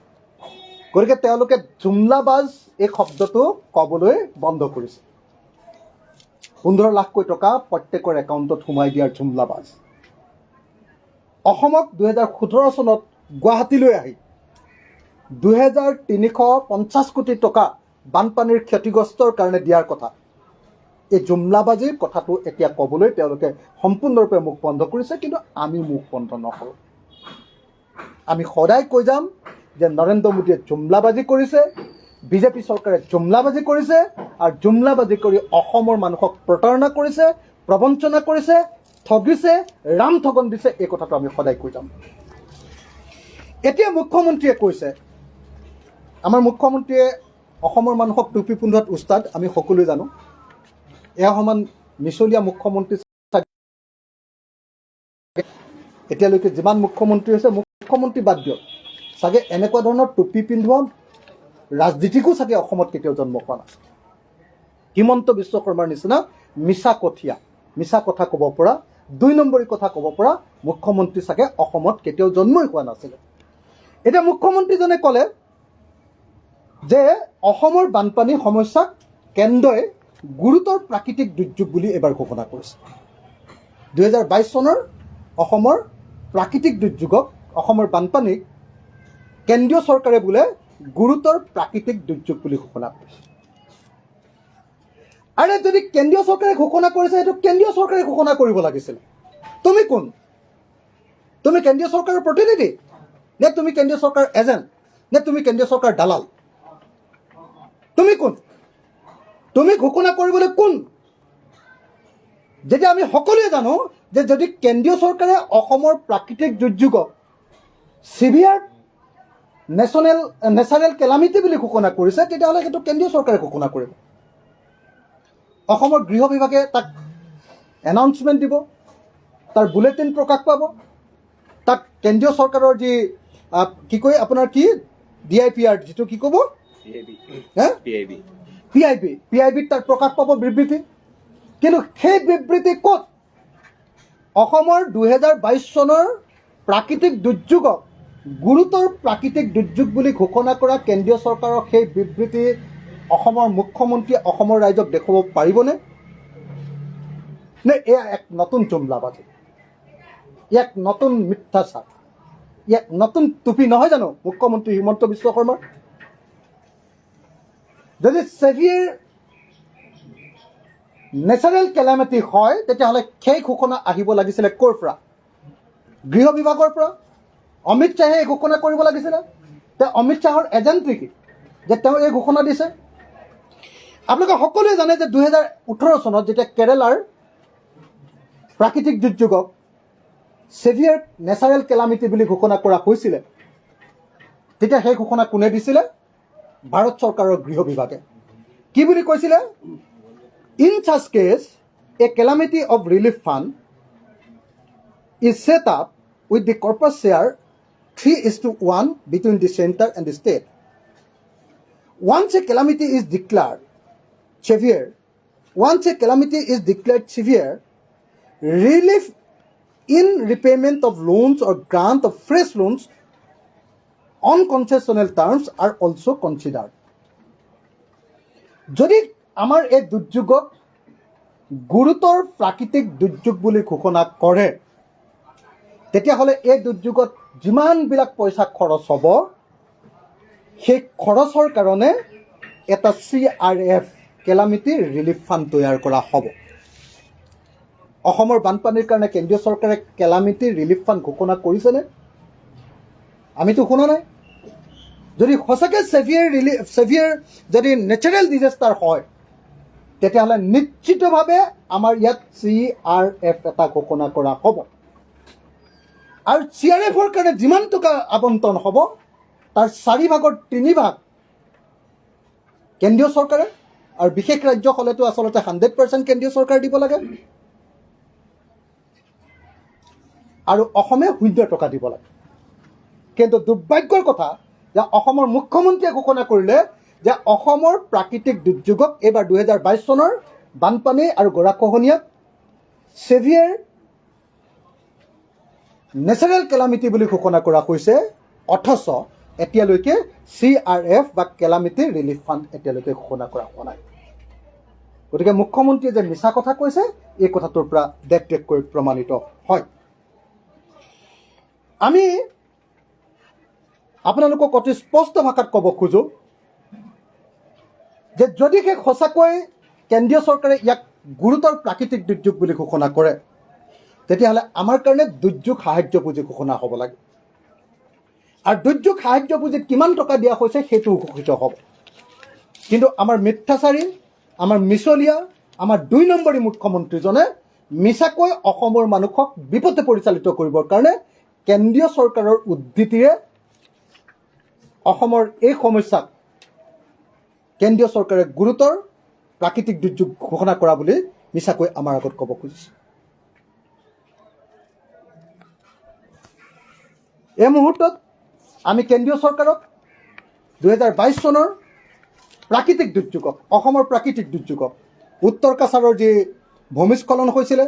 গতিকে তেওঁলোকে ঝুমলাবাজ এই শব্দটো ক'বলৈ বন্ধ কৰিছে। 15 লাখকৈ টকা প্ৰত্যেকৰ একাউণ্টত সোমাই দিয়াৰ ঝুমলাবাজ। অসমক 2017 চনত গুৱাহাটীলৈ আহি 2350 কোটি টকা বানপানীৰ ক্ষতিগ্ৰস্তৰ কাৰণে দিয়াৰ কথা, এই জুমলাবাজিৰ কথাটো এতিয়া ক'বলৈ তেওঁলোকে সম্পূৰ্ণৰূপে মুখ বন্ধ কৰিছে। কিন্তু আমি মুখ বন্ধ নকৰোঁ। আমি সদায় কৈ যাম যে নৰেন্দ্ৰ মোদীয়ে জুমলাবাজি কৰিছে, বিজেপি চৰকাৰে জুমলাবাজি কৰিছে, আৰু জুমলাবাজি কৰি অসমৰ মানুহক প্ৰতাৰণা কৰিছে, প্ৰবঞ্চনা কৰিছে, ঠগিছে, ৰাম ঠগন দিছে। এই কথাটো আমি সদায় কৈ যাম। এতিয়া মুখ্যমন্ত্ৰীয়ে কৈছে, আমাৰ মুখ্যমন্ত্ৰীয়ে অসমৰ মানুহক টুপি পিন্ধোৱাত উস্তাদ, আমি সকলোৱে জানো। এয়া সমান মিছলীয়া মুখ্যমন্ত্ৰী এতিয়ালৈকে যিমান মুখ্যমন্ত্ৰী হৈছে, মুখ্যমন্ত্ৰী বাদ দিয়ক, চাগে এনেকুৱা ধৰণৰ টুপি পিন্ধোৱা ৰাজনীতিকো চাগে অসমত কেতিয়াও জন্ম হোৱা নাছিল। হিমন্ত বিশ্ব শৰ্মাৰ নিচিনা মিছা কথা ক'ব পৰা, 2 নম্বৰী কথা ক'ব পৰা মুখ্যমন্ত্ৰী চাগে অসমত কেতিয়াও জন্মই হোৱা নাছিলে। এতিয়া মুখ্যমন্ত্ৰীজনে ক'লে যে অসমৰ বানপানী সমস্যাক কেন্দ্ৰই গুৰুতৰ প্ৰাকৃতিক দুৰ্যোগ বুলি এবাৰ ঘোষণা কৰিছে। 2022 চনৰ অসমৰ প্ৰাকৃতিক দুৰ্যোগক, অসমৰ বানপানীক কেন্দ্ৰীয় চৰকাৰে বোলে গুৰুতৰ প্ৰাকৃতিক দুৰ্যোগ বুলি ঘোষণা কৰিছে। আৰু যদি কেন্দ্ৰীয় চৰকাৰে ঘোষণা কৰিছে, সেইটো কেন্দ্ৰীয় চৰকাৰে ঘোষণা কৰিব লাগিছিল। তুমি কোন? তুমি কেন্দ্ৰীয় চৰকাৰৰ প্ৰতিনিধি নে তুমি কেন্দ্ৰীয় চৰকাৰৰ এজেণ্ট নে তুমি কেন্দ্ৰীয় চৰকাৰৰ দালাল? তুমি কোন? তুমি ঘোষণা কৰিবলৈ কোন? যেতিয়া আমি সকলোৱে জানো যে যদি কেন্দ্ৰীয় চৰকাৰে অসমৰ প্ৰাকৃতিক দুৰ্যোগক চিভিয়াৰ নেচাৰেল কেলামিটি বুলি ঘোষণা কৰিছে, তেতিয়াহ'লে সেইটো কেন্দ্ৰীয় চৰকাৰে ঘোষণা কৰিব। অসমৰ গৃহ বিভাগে তাক এনাউন্সমেণ্ট দিব, তাৰ বুলেটিন প্ৰকাশ পাব, তাক কেন্দ্ৰীয় চৰকাৰৰ যি কি কয় আপোনাৰ কি DIPR যিটো কি ক'ব PIB তাৰ প্ৰকাশ পাব বিবৃতি। কিন্তু সেই বিবৃতি ক'ত? অসমৰ 2022 চনৰ প্ৰাকৃতিক দুৰ্যোগক গুৰুতৰ প্ৰাকৃতিক দুৰ্যোগ বুলি ঘোষণা কৰা কেন্দ্ৰীয় চৰকাৰৰ সেই বিবৃতি অসমৰ মুখ্যমন্ত্ৰীয়ে অসমৰ ৰাইজক দেখুৱাব পাৰিবনে? নে এয়া এক নতুন জুমলাবাজি, এক নতুন মিথ্যাচাৰ, এক নতুন টুপি নহয় জানো মুখ্যমন্ত্ৰী হিমন্ত বিশ্ব শৰ্মাৰ? যদি ছেভিয়েৰ নেচাৰেল কেলামিটি হয় তেতিয়াহ'লে সেই ঘোষণা আহিব লাগিছিলে ক'ৰ পৰা? গৃহ বিভাগৰ পৰা। অমিত শ্বাহে এই ঘোষণা কৰিব লাগিছিলে। তেওঁ অমিত শ্বাহৰ এজেণ্ট নেকি যে তেওঁ এই ঘোষণা দিছে? আপোনালোকে সকলোৱে জানে যে 2018 চনত যেতিয়া কেৰেলাৰ প্ৰাকৃতিক দুৰ্যোগক ছেভিয়াৰ নেচাৰেল কেলামিটি বুলি ঘোষণা কৰা হৈছিলে, তেতিয়া সেই ঘোষণা কোনে দিছিলে? ভাৰত চৰকাৰৰ গৃহ বিভাগে। কি বুলি কৈছিলে? In such case a calamity of relief fund is set up with the corpus share 3:1 between the center and the state. Once a calamity is declared severe, relief in repayment of loans or grant of fresh loans on concessional terms are also considered. যদি আমাৰ এই দুৰ্যোগক গুৰুতৰ প্ৰাকৃতিক দুৰ্যোগ বুলি ঘোষণা কৰে, তেতিয়াহ'লে এই দুৰ্যোগত যিমানবিলাক পইচা খৰচ হ'ব, সেই খৰচৰ কাৰণে এটা CRF কেলামিটি ৰিলিফ ফাণ্ড তৈয়াৰ কৰা হ'ব। অসমৰ বানপানীৰ কাৰণে কেন্দ্ৰীয় চৰকাৰে কেলামিটি ৰিলিফ ফাণ্ড ঘোষণা কৰিছেনে? আমিতো শুনা নাই। যদি সঁচাকৈ ছেভিয়াৰ যদি নেচাৰেল ডিজাষ্টাৰ হয়, তেতিয়াহ'লে নিশ্চিতভাৱে আমাৰ ইয়াত CRF এটা ঘোষণা কৰা হ'ব। আৰু CRFৰ কাৰণে যিমান টকা আবণ্টন হ'ব, তাৰ 3/4 কেন্দ্ৰীয় চৰকাৰে, আৰু বিশেষ ৰাজ্য হ'লেতো আচলতে 100% কেন্দ্ৰীয় চৰকাৰে দিব লাগে, আৰু অসমে 0 টকা দিব লাগে। কিন্তু দুৰ্ভাগ্যৰ কথা যে অসমৰ মুখ্যমন্ত্ৰীয়ে ঘোষণা কৰিলে যে অসমৰ প্ৰাকৃতিক দুৰ্যোগক এইবাৰ 2022 চনৰ বানপানী আৰু গৰাখহনীয়াত ছেভিয়াৰ নেচাৰেল কেলামিটি বুলি ঘোষণা কৰা হৈছে, অথচ এতিয়ালৈকে CRF বা কেলামিটি ৰিলিফ ফাণ্ড এতিয়ালৈকে ঘোষণা কৰা হোৱা নাই। গতিকে মুখ্যমন্ত্ৰীয়ে যে মিছা কথা কৈছে, এই কথাটোৰ পৰা দেখ-দেখকৈ প্ৰমাণিত হয়। আমি আপোনালোকক অতি স্পষ্ট ভাষাত ক'ব খোজোঁ যে যদিহে সঁচাকৈ কেন্দ্ৰীয় চৰকাৰে ইয়াক গুৰুতৰ প্ৰাকৃতিক দুৰ্যোগ বুলি ঘোষণা কৰে, তেতিয়াহ'লে আমাৰ কাৰণে দুৰ্যোগ সাহায্য পুঁজি ঘোষণা হ'ব লাগে। আৰু দুৰ্যোগ সাহায্য পুঁজিত কিমান টকা দিয়া হৈছে সেইটো ঘোষিত হ'ব। কিন্তু আমাৰ মিথ্যাচাৰী, আমাৰ মিছলীয়া, আমাৰ 2 নম্বৰী মুখ্যমন্ত্ৰীজনে মিছাকৈ অসমৰ মানুহক বিপথে পৰিচালিত কৰিবৰ কাৰণে কেন্দ্ৰীয় চৰকাৰৰ উদ্ধৃতিৰে অসমৰ এই সমস্যাক কেন্দ্ৰীয় চৰকাৰে গুৰুতৰ প্ৰাকৃতিক দুৰ্যোগ ঘোষণা কৰা বুলি মিছাকৈ আমাৰ আগত ক'ব খুজিছে। এই মুহূৰ্তত আমি কেন্দ্ৰীয় চৰকাৰক 2022 চনৰ প্ৰাকৃতিক দুৰ্যোগক, অসমৰ প্ৰাকৃতিক দুৰ্যোগক, উত্তৰ কাছাৰৰ যি ভূমিস্খলন হৈছিলে,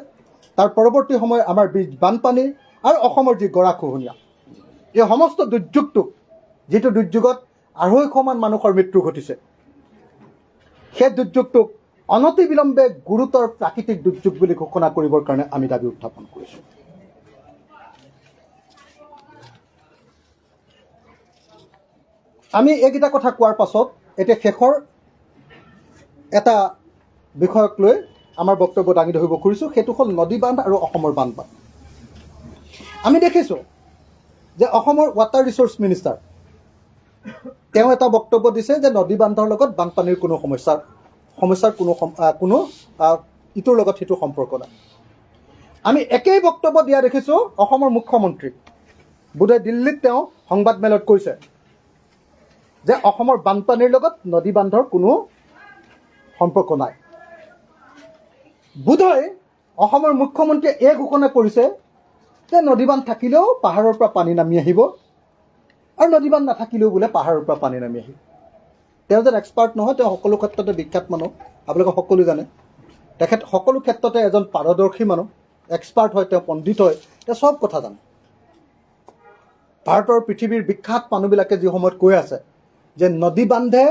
তাৰ পৰৱৰ্তী সময়ত আমাৰ বানপানী আৰু অসমৰ যি গৰাখহনীয়া, এই সমস্ত দুৰ্যোগটোক, যিটো দুৰ্যোগত 250 মানুহৰ মৃত্যু ঘটিছে, সেই দুৰ্যোগটোক অনতিবিলম্বে গুৰুতৰ প্ৰাকৃতিক দুৰ্যোগ বুলি ঘোষণা কৰিবৰ কাৰণে আমি দাবী উত্থাপন কৰিছোঁ। আমি এইকেইটা কথা কোৱাৰ পাছত এতিয়া শেষৰ এটা বিষয়ক লৈ আমাৰ বক্তব্য দাঙি ধৰিব খুজিছোঁ, সেইটো হ'ল নদী বান্ধ আৰু অসমৰ বানপানী। আমি দেখিছোঁ যে অসমৰ ৱাটাৰ ৰিচোৰ্চ মিনিষ্টাৰ তেওঁ এটা বক্তব্য দিছে যে নদী বান্ধৰ লগত বানপানীৰ কোনো সমস্যাৰ কোনো ইটোৰ লগত সিটো সম্পৰ্ক নাই। আমি একেই বক্তব্য দিয়া দেখিছোঁ অসমৰ মুখ্যমন্ত্ৰী, বোধহয় দিল্লীত তেওঁ সংবাদমেলত কৈছে যে অসমৰ বানপানীৰ লগত নদী বান্ধৰ কোনো সম্পৰ্ক নাই। বোধহয় অসমৰ মুখ্যমন্ত্ৰীয়ে এই ঘোষণা কৰিছে যে নদী বান্ধ থাকিলেও পাহাৰৰ পৰা পানী নামি আহিব, আৰু নদী বান্ধ নাথাকিলেও বোলে পাহাৰৰ পৰা পানী নামি আহিব। তেওঁ যেন এক্সপাৰ্ট নহয়, তেওঁ সকলো ক্ষেত্ৰতে বিখ্যাত মানুহ, আপোনালোকে সকলো জানে। তেখেত সকলো ক্ষেত্ৰতে এজন পাৰদৰ্শী মানুহ, এক্সপাৰ্ট হয়, তেওঁ পণ্ডিত হয়, তেওঁ চব কথা জানে। ভাৰতৰ পৃথিৱীৰ বিখ্যাত মানুহবিলাকে যি সময়ত কৈ আছে যে নদী বান্ধে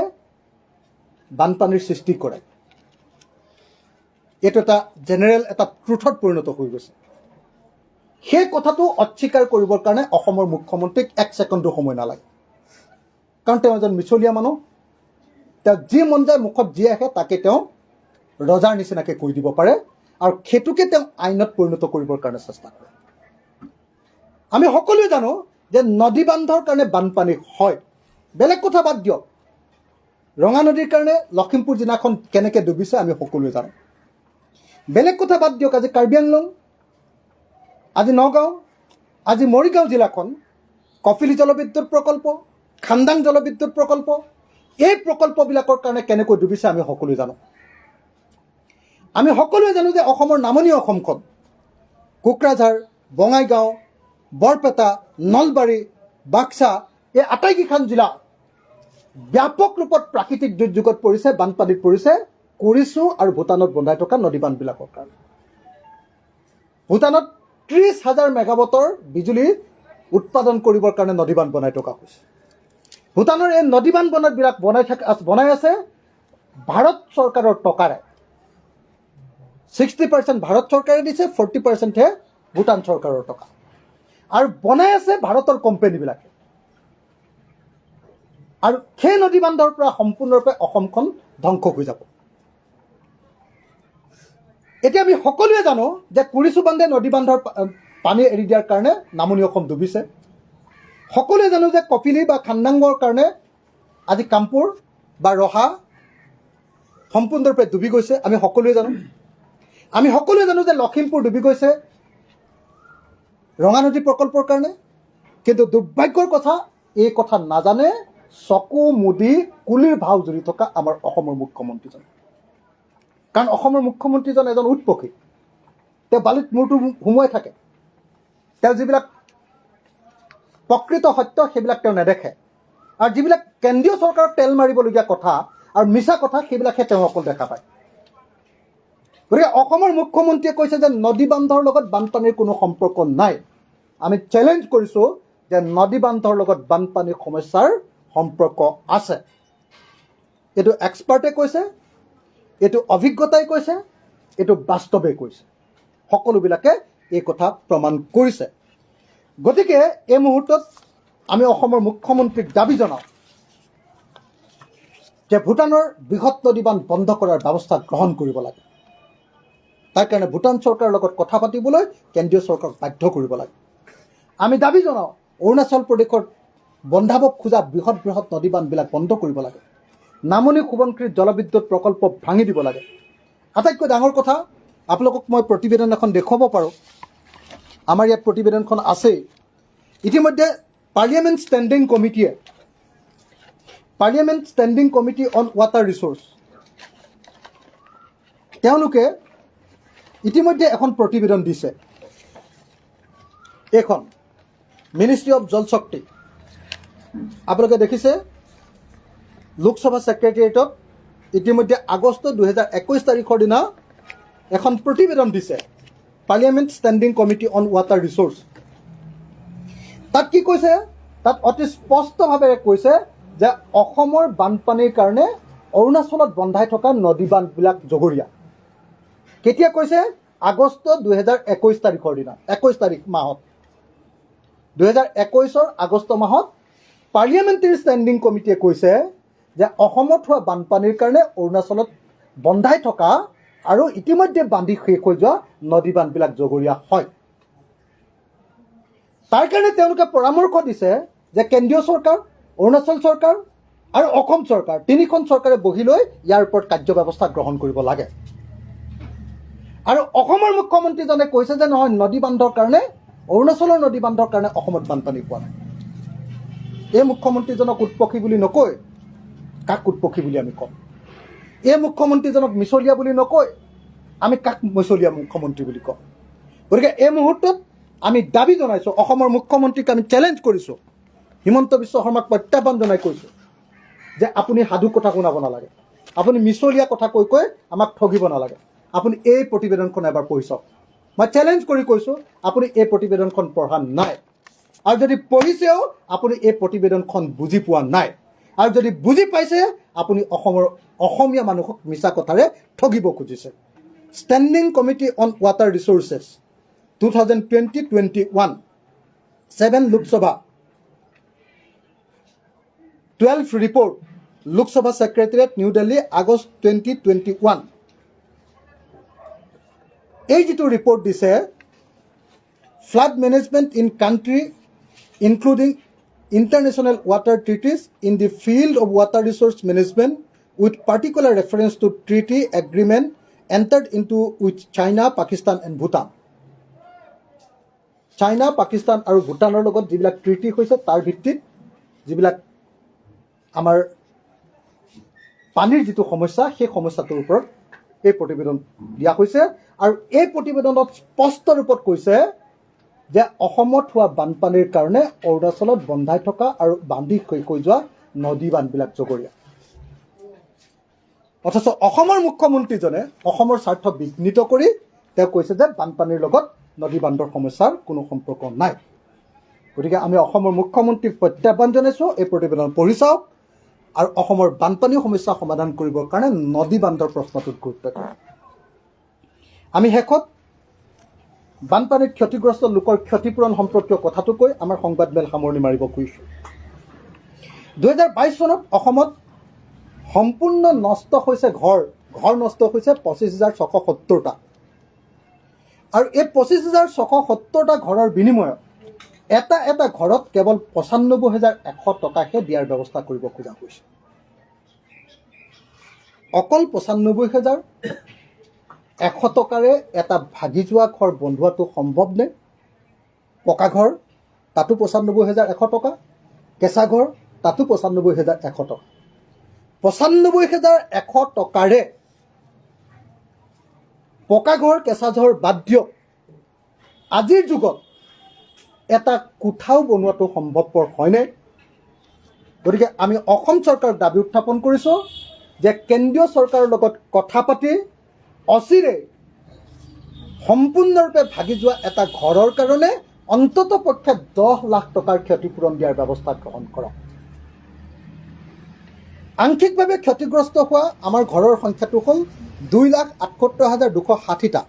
বানপানীৰ সৃষ্টি কৰে, এইটো এটা জেনেৰেল এটা ট্ৰুথত পৰিণত হৈ গৈছে। সেই কথাটো অস্বীকাৰ কৰিবৰ কাৰণে অসমৰ মুখ্যমন্ত্ৰীক 1 ছেকেণ্ডো সময় নালাগে, কাৰণ তেওঁ এজন মিছলীয়া মানুহ। তেওঁ যি মন যায় মুখত যি আহে তাকে তেওঁ ৰজাৰ নিচিনাকৈ কৈ দিব পাৰে, আৰু সেইটোকে তেওঁ আইনত পৰিণত কৰিবৰ কাৰণে চেষ্টা কৰে। আমি সকলোৱে জানো যে নদী বান্ধৰ কাৰণে বানপানী হয়, বেলেগ কথা বাদ দিয়ক। ৰঙা নদীৰ কাৰণে লখিমপুৰ জিলাখন কেনেকৈ ডুবিছে আমি সকলোৱে জানো। বেলেগ কথা বাদ দিয়ক, আজি কাৰ্বি আংলং, আজি নগাঁও, আজি মৰিগাঁও জিলাখন কপিলী জলবিদ্যুৎ প্ৰকল্প, খান্দাং জলবিদ্যুৎ প্ৰকল্প, এই প্ৰকল্পবিলাকৰ কাৰণে কেনেকৈ ডুবিছে আমি সকলোৱে জানো। আমি সকলোৱে জানো যে অসমৰ নামনি অসমখন কোকৰাঝাৰ, বঙাইগাঁও, বৰপেটা, নলবাৰী, বাক্সা, এই আটাইকেইখন জিলা ব্যাপক ৰূপত প্ৰাকৃতিক দুৰ্যোগত পৰিছে, বানপানীত পৰিছে কুৰিচু আৰু ভূটানত বন্ধাই থকা নদী বান্ধবিলাকৰ কাৰণে। ভূটানত 30,000 মেগাৱাটৰ বিজুলী উৎপাদন কৰিবৰ কাৰণে নদী বান্ধ বনাই থকা হৈছে। ভূটানৰ এই নদী বান্ধবিলাক বনাই আছে ভাৰত চৰকাৰৰ টকাৰে। 60% ভাৰত চৰকাৰে দিছে, 40%হে ভূটান চৰকাৰৰ টকা, আৰু বনাই আছে ভাৰতৰ কোম্পানীবিলাকে। আৰু সেই নদী বান্ধৰ পৰা সম্পূৰ্ণৰূপে অসমখন ধ্বংস হৈ যাব। এতিয়া আমি সকলোৱে জানো যে কুৰিচু বান্ধে নদী বান্ধৰ পানী এৰি দিয়াৰ কাৰণে নামনি অসম ডুবিছে। সকলোৱে জানো যে কপিলী বা খান্দাঙৰ কাৰণে আজি কামপুৰ বা ৰহা সম্পূৰ্ণৰূপে ডুবি গৈছে, আমি সকলোৱে জানো। আমি সকলোৱে জানো যে লখিমপুৰ ডুবি গৈছে ৰঙা নদী প্ৰকল্পৰ কাৰণে। কিন্তু দুৰ্ভাগ্যৰ কথা, এই কথা নাজানে চকু মুদি কুলিৰ ভাও জুৰি থকা আমাৰ অসমৰ মুখ্যমন্ত্ৰীজন। কাৰণ অসমৰ মুখ্যমন্ত্ৰীজন এজন উৎপক্ষী, তেওঁ বালিত মূৰটো সুমুৱাই থাকে। তেওঁ যিবিলাক প্ৰকৃত সত্য সেইবিলাক তেওঁ নেদেখে, আৰু যিবিলাক কেন্দ্ৰীয় চৰকাৰক তেল মাৰিবলগীয়া কথা আৰু মিছা কথা সেইবিলাকহে তেওঁ অকল দেখা পায়। গতিকে অসমৰ মুখ্যমন্ত্ৰীয়ে কৈছে যে নদী বান্ধৰ লগত বানপানীৰ কোনো সম্পৰ্ক নাই। আমি চেলেঞ্জ কৰিছোঁ যে নদী বান্ধৰ লগত বানপানীৰ সমস্যাৰ সম্পৰ্ক আছে। এইটো এক্সপাৰ্টে কৈছে, এইটো অভিজ্ঞতাই কৈছে, এইটো বাস্তৱে কৈছে। সকলোবিলাকে এই কথা প্ৰমাণ কৰিছে। গতিকে এই মুহূৰ্তত আমি অসমৰ মুখ্যমন্ত্ৰীক দাবী জনাওঁ যে ভূটানৰ বৃহৎ নদী বান্ধ বন্ধ কৰাৰ ব্যৱস্থা গ্ৰহণ কৰিব লাগে। তাৰ কাৰণে ভূটান চৰকাৰৰ লগত কথা পাতিবলৈ কেন্দ্ৰীয় চৰকাৰক বাধ্য কৰিব লাগে। আমি দাবী জনাওঁ অৰুণাচল প্ৰদেশৰ বন্ধাব খোজা বৃহৎ বৃহৎ নদী বান্ধবিলাক বন্ধ কৰিব লাগে। নামনি সোৱণশিৰি জলবিদ্যুৎ প্ৰকল্প ভাঙি দিব লাগে। আটাইতকৈ ডাঙৰ কথা, আপোনালোকক মই প্ৰতিবেদন এখন দেখুৱাব পাৰোঁ। আমাৰ ইয়াত প্ৰতিবেদনখন আছেই। ইতিমধ্যে parliament standing committee on water resource, তেওঁলোকে ইতিমধ্যে এখন প্ৰতিবেদন দিছে। এইখন মিনিষ্ট্ৰী অফ জল শক্তি, আপোনালোকে দেখিছে লোকসভা ছেক্ৰেটেৰিয়েটত ইতিমধ্যে আগষ্ট 2021 তাৰিখৰ দিনা এখন প্ৰতিবেদন দিছে, parliament standing committee on water resource. তাত কি কৈছে? তাত অতি স্পষ্টভাৱে কৈছে যে অসমৰ বানপানীৰ কাৰণে অৰুণাচলত বন্ধাই থকা নদী বান্ধবিলাক জগৰীয়া। কেতিয়া কৈছে? আগষ্ট 2021 তাৰিখৰ দিনা, 21 তাৰিখ মাহত, 2021 আগষ্ট মাহত পাৰ্লিয়ামেণ্টাৰী ষ্টেণ্ডিং কমিটিয়ে কৈছে যে অসমত হোৱা বানপানীৰ কাৰণে অৰুণাচলত বন্ধাই থকা আৰু ইতিমধ্যে বান্ধি শেষ হৈ যোৱা নদী বান্ধবিলাক জগৰীয়া হয়। তাৰ কাৰণে তেওঁলোকে পৰামৰ্শ দিছে যে কেন্দ্ৰীয় চৰকাৰ, অৰুণাচল চৰকাৰ আৰু অসম চৰকাৰ, তিনিখন চৰকাৰে বহি লৈ ইয়াৰ ওপৰত কাৰ্যব্যৱস্থা গ্ৰহণ কৰিব লাগে। আৰু অসমৰ মুখ্যমন্ত্ৰীজনে কৈছে যে নহয়, নদী বান্ধৰ কাৰণে, অৰুণাচলৰ নদী বান্ধৰ কাৰণে অসমত বানপানী পোৱা নাই। এই মুখ্যমন্ত্ৰীজনক উৎপক্ষী বুলি নকৈ কাক উৎপক্ষী বুলি আমি ক'ম? এই মুখ্যমন্ত্ৰীজনক মিছলীয়া বুলি নকৈ আমি কাক মিছলীয়া মুখ্যমন্ত্ৰী বুলি ক'ম? গতিকে এই মুহূৰ্তত আমি দাবী জনাইছোঁ, অসমৰ মুখ্যমন্ত্ৰীক আমি চেলেঞ্জ কৰিছোঁ, হিমন্ত বিশ্ব শৰ্মাক প্ৰত্যাহ্বান জনাই কৈছোঁ যে আপুনি সাধু কথা শুনাব নালাগে, আপুনি মিছলীয়া কথা কৈ কৈ আমাক ঠগিব নালাগে। আপুনি এই প্ৰতিবেদনখন এবাৰ পঢ়ি চাওক। মই চেলেঞ্জ কৰি কৈছোঁ, আপুনি এই প্ৰতিবেদনখন পঢ়া নাই, আৰু যদি পঢ়িছেও আপুনি এই প্ৰতিবেদনখন বুজি পোৱা নাই, আৰু যদি বুজি পাইছে আপুনি অসমীয়া মানুহক মিছা কথাৰে ঠগিব খুজিছে। Standing Committee on Water Resources 2020-21, 7 Lok Sabha, 12 report, Lok Sabha Secretariat, New Delhi, August 2021. এই যিটো ৰিপৰ্ট দিছে, flood management in country including international water treaties in the field of water resource management with particular reference to treaty agreement entered into with China, Pakistan and Bhutan. China, Pakistan আৰু ভূটানৰ লগত যিবিলাক ট্ৰিটি হৈছে তাৰ ভিত্তিত যিবিলাক আমাৰ পানীৰ যিটো সমস্যা সেই সমস্যাটোৰ ওপৰত এই প্ৰতিবেদন দিয়া হৈছে। আৰু এই প্ৰতিবেদনত স্পষ্ট ৰূপত কৈছে যে অসমত হোৱা বানপানীৰ কাৰণে অৰুণাচলত বন্ধাই থকা আৰু বান্ধি কৈ যোৱা নদী বান্ধবিলাক জগৰীয়া। অথচ অসমৰ মুখ্যমন্ত্ৰীজনে অসমৰ স্বাৰ্থ বিঘ্নিত কৰি তেওঁ কৈছে যে বানপানীৰ লগত নদী বান্ধৰ সমস্যাৰ কোনো সম্পৰ্ক নাই। গতিকে আমি অসমৰ মুখ্যমন্ত্ৰীক প্ৰত্যাহ্বান জনাইছোঁ, এই প্ৰতিবেদন পঢ়ি চাওক আৰু অসমৰ বানপানী সমস্যা সমাধান কৰিবৰ কাৰণে নদী বান্ধৰ প্ৰশ্নটোত গুৰুত্ব দিয়ক। আমি শেষত বানপানীত ক্ষতিগ্ৰস্ত লোকৰ ক্ষতিপূৰণ সম্পৰ্কীয় কথাটো কৈ আমাৰ সংবাদমেল সামৰণি মাৰিব খুজিছোঁ। 2022 চনত অসমত সম্পূৰ্ণ নষ্ট হৈছে ঘৰ নষ্ট হৈছে 25,670টা। আৰু এই 25,670টা ঘৰৰ বিনিময়ত এটা ঘৰত কেৱল 95,100 টকাহে দিয়াৰ ব্যৱস্থা কৰিব খোজা হৈছে। অকল 95,100 টকাৰে এটা ভাগি যোৱা ঘৰ বন্ধোৱাটো সম্ভৱনে? পকা ঘৰ তাতো 95,100 টকা, কেঁচা ঘৰ তাতো 95,100 টকা। 95,100 টকাৰে পকা ঘৰ কেঁচা ঘৰ বাদ দিয়ক, আজিৰ যুগত এটা কোঠাও বনোৱাটো সম্ভৱপৰ হয়নে? গতিকে আমি অসম চৰকাৰক দাবী উত্থাপন কৰিছোঁ যে কেন্দ্ৰীয় চৰকাৰৰ লগত কথা পাতি অচিৰে সম্পূৰ্ণৰূপে ভাগি যোৱা এটা ঘৰৰ কাৰণে অন্তত পক্ষে 10 লাখ টকাৰ ক্ষতিপূৰণ দিয়াৰ ব্যৱস্থা গ্ৰহণ কৰক। আংশিকভাৱে ক্ষতিগ্ৰস্ত হোৱা আমাৰ ঘৰৰ সংখ্যাটো হ'ল 2,78,260টা।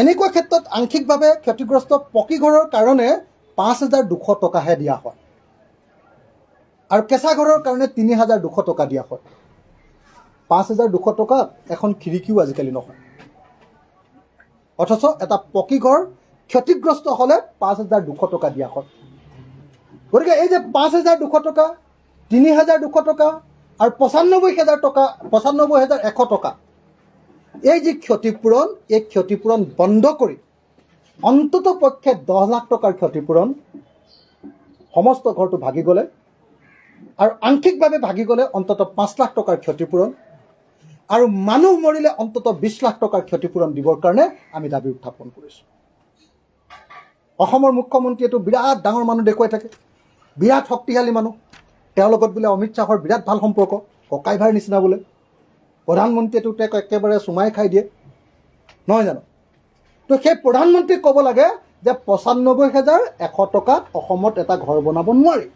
এনেকুৱা ক্ষেত্ৰত আংশিকভাৱে ক্ষতিগ্ৰস্ত পকী ঘৰৰ কাৰণে 5,200 টকাহে দিয়া হয় আৰু কেঁচা ঘৰৰ কাৰণে 3,200 টকা দিয়া হয়। 5,200 টকা এখন খিৰিকীও আজিকালি নহয়। অথচ এটা পকী ঘৰ ক্ষতিগ্ৰস্ত হ'লে 5,200 টকা দিয়া হয়। গতিকে এই যে 5,200 টকা, 3,200 টকা আৰু 95,100 টকা, এই যি ক্ষতিপূৰণ, এই ক্ষতিপূৰণ বন্ধ কৰি অন্তত পক্ষে 10 লাখ টকাৰ ক্ষতিপূৰণ সমস্ত ঘৰটো ভাগি গ'লে আৰু আংশিকভাৱে ভাগি গ'লে অন্তত 5 লাখ টকাৰ ক্ষতিপূৰণ আৰু মানুহ মৰিলে অন্তত 20 লাখ টকাৰ ক্ষতিপূৰণ দিবৰ কাৰণে আমি দাবী উত্থাপন কৰিছোঁ। অসমৰ মুখ্যমন্ত্ৰীয়েতো বিৰাট ডাঙৰ মানুহ দেখুৱাই থাকে, বিৰাট শক্তিশালী মানুহ, তেওঁৰ লগত বোলে অমিত শ্বাহৰ বিৰাট ভাল সম্পৰ্ক, ককাই ভাইৰ নিচিনা বোলে। প্ৰধানমন্ত্ৰীয়েতো তেওঁক একেবাৰে চুমাই খাই দিয়ে, নহয় জানো? তো সেই প্ৰধানমন্ত্ৰীক ক'ব লাগে যে 95,100 টকাত অসমত এটা ঘৰ বনাব নোৱাৰি।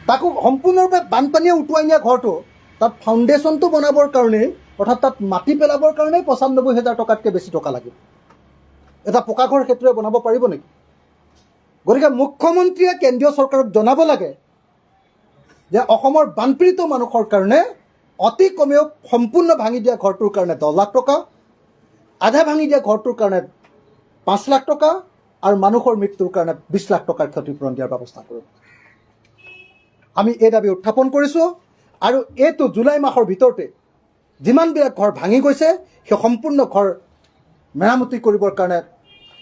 তাকো সম্পূৰ্ণৰূপে বানপানীয়ে উটুৱাই নিয়া ঘৰটো, তাত ফাউণ্ডেশ্যনটো বনাবৰ কাৰণেই, অৰ্থাৎ তাত মাটি পেলাবৰ কাৰণেই 95,000 টকাতকৈ বেছি টকা লাগিব। এটা পকা ঘৰ সেইটোৱে বনাব পাৰিব নেকি? গতিকে মুখ্যমন্ত্ৰীয়ে কেন্দ্ৰীয় চৰকাৰক জনাব লাগে যে অসমৰ বানপীড়িত মানুহৰ কাৰণে অতি কমেও সম্পূৰ্ণ ভাঙি দিয়া ঘৰটোৰ কাৰণে 10 লাখ টকা, আধা ভাঙি দিয়া ঘৰটোৰ কাৰণে 5 লাখ টকা আৰু মানুহৰ মৃত্যুৰ কাৰণে 20 লাখ টকাৰ ক্ষতিপূৰণ দিয়াৰ ব্যৱস্থা কৰিব। আমি এই দাবী উত্থাপন কৰিছোঁ আৰু এইটো জুলাই মাহৰ ভিতৰতে যিমানবিলাক ঘৰ ভাঙি গৈছে সেই সম্পূৰ্ণ ঘৰ মেৰামতি কৰিবৰ কাৰণে